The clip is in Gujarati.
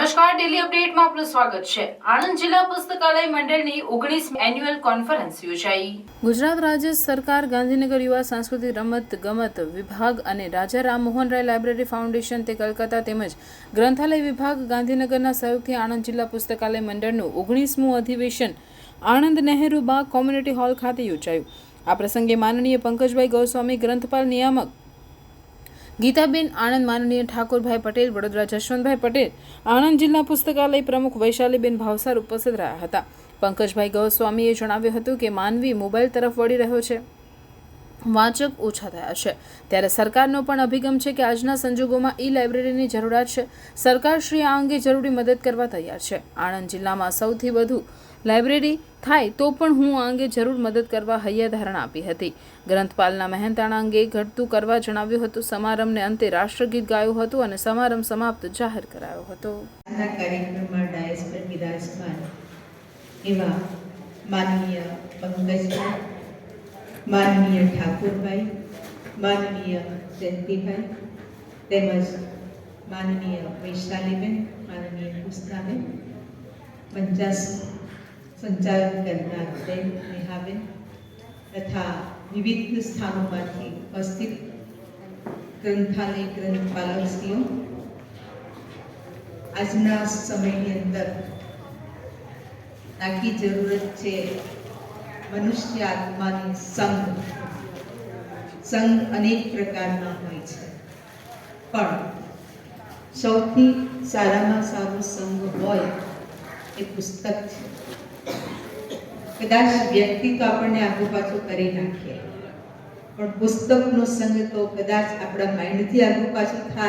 નમસ્કાર, ડેલી અપડેટમાં આપનું સ્વાગત છે। આણંદ જિલ્લા પુસ્તકાલય મંડળની 19મી એન્યુઅલ કોન્ફરન્સ યોજાઈ। ગુજરાત રાજ્ય સરકાર, ગાંધીનગર યુવા સાંસ્કૃતિક રમત ગમત વિભાગ અને રાજા રામમોહન રાય લાઇબ્રેરી ફાઉન્ડેશન તે કલકત્તા તેમજ ગ્રંથાલય વિભાગ ગાંધીનગરના સહયોગથી આણંદ જિલ્લા પુસ્તકાલય મંડળનું 19મું અધિવેશન આણંદ નહેરુ બાગ કોમ્યુનિટી હોલ ખાતે યોજાયું। આ પ્રસંગે માનનીય પંકજભાઈ ગોસ્વામી, ગ્રંથપાલ નિયામક ગીતાબેન આણંદ, માનનીય ઠાકોરભાઈ પટેલ, વડોદરા જશવંતભાઈ પટેલ, આણંદ જિલ્લા પુસ્તકાલય પ્રમુખ વૈશાલીબેન ભાવસાર ઉપસ્થિત રહ્યા હતા। પંકજભાઈ ગોસ્વામીએ જણાવ્યું હતું કે માનવી મોબાઈલ તરફ વળી રહ્યો છે, વાંચક ઓછા થયા છે, ત્યારે સરકારનો પણ અભિગમ છે કે આજના સંજોગોમાં ઈ લાઇબ્રેરીની જરૂરિયાત છે। સરકારશ્રી આ અંગે જરૂરી મદદ કરવા તૈયાર છે। આણંદ જિલ્લામાં સૌથી વધુ લાઇબ્રેરી થાય તો પણ હું આ અંગે જરૂર મદદ કરવા હૈયાધારણા આપી હતી। ગ્રંથપાલના મહેનતાણા અંગે ઘટતું કરવા જણાવ્યું હતું। સમારંભને અંતે રાષ્ટ્રગીત ગાયું હતું અને સમારંભ સમાપ્ત જાહેર કરાયો હતો। આ કાર્યક્રમમાં ડાયસ પર બિરાજમાન એવા માનનીય પંકજભાઈ, માનનીય ઠાકોરભાઈ, માનનીય જયંતિભાઈ તેમજ માનનીય વૈશાલીબેન, માનનીય કૃષ્ણાબેન, મંચાસ સંચાલન કરનાર બેન નેહાબેન તથા વિવિધ સ્થાનોમાંથી ઉપસ્થિત ગ્રંથાલય ગ્રંથપાલકશ્રીઓ, આજના સમયની અંદર નાકી જરૂરત છે મનુષ્ય આત્માની સંગ અનેક પ્રકારના હોય છે, પણ સૌથી સારામાં સારો સંગ હોય એ પુસ્તક છે। કદાચ વ્યક્તિ તો આપણને આગુ પાછું કરી નાખીએ, પણ પુસ્તકનો સંગ તો કદાચ આપણા માઇન્ડથી આગુ પાછું થાય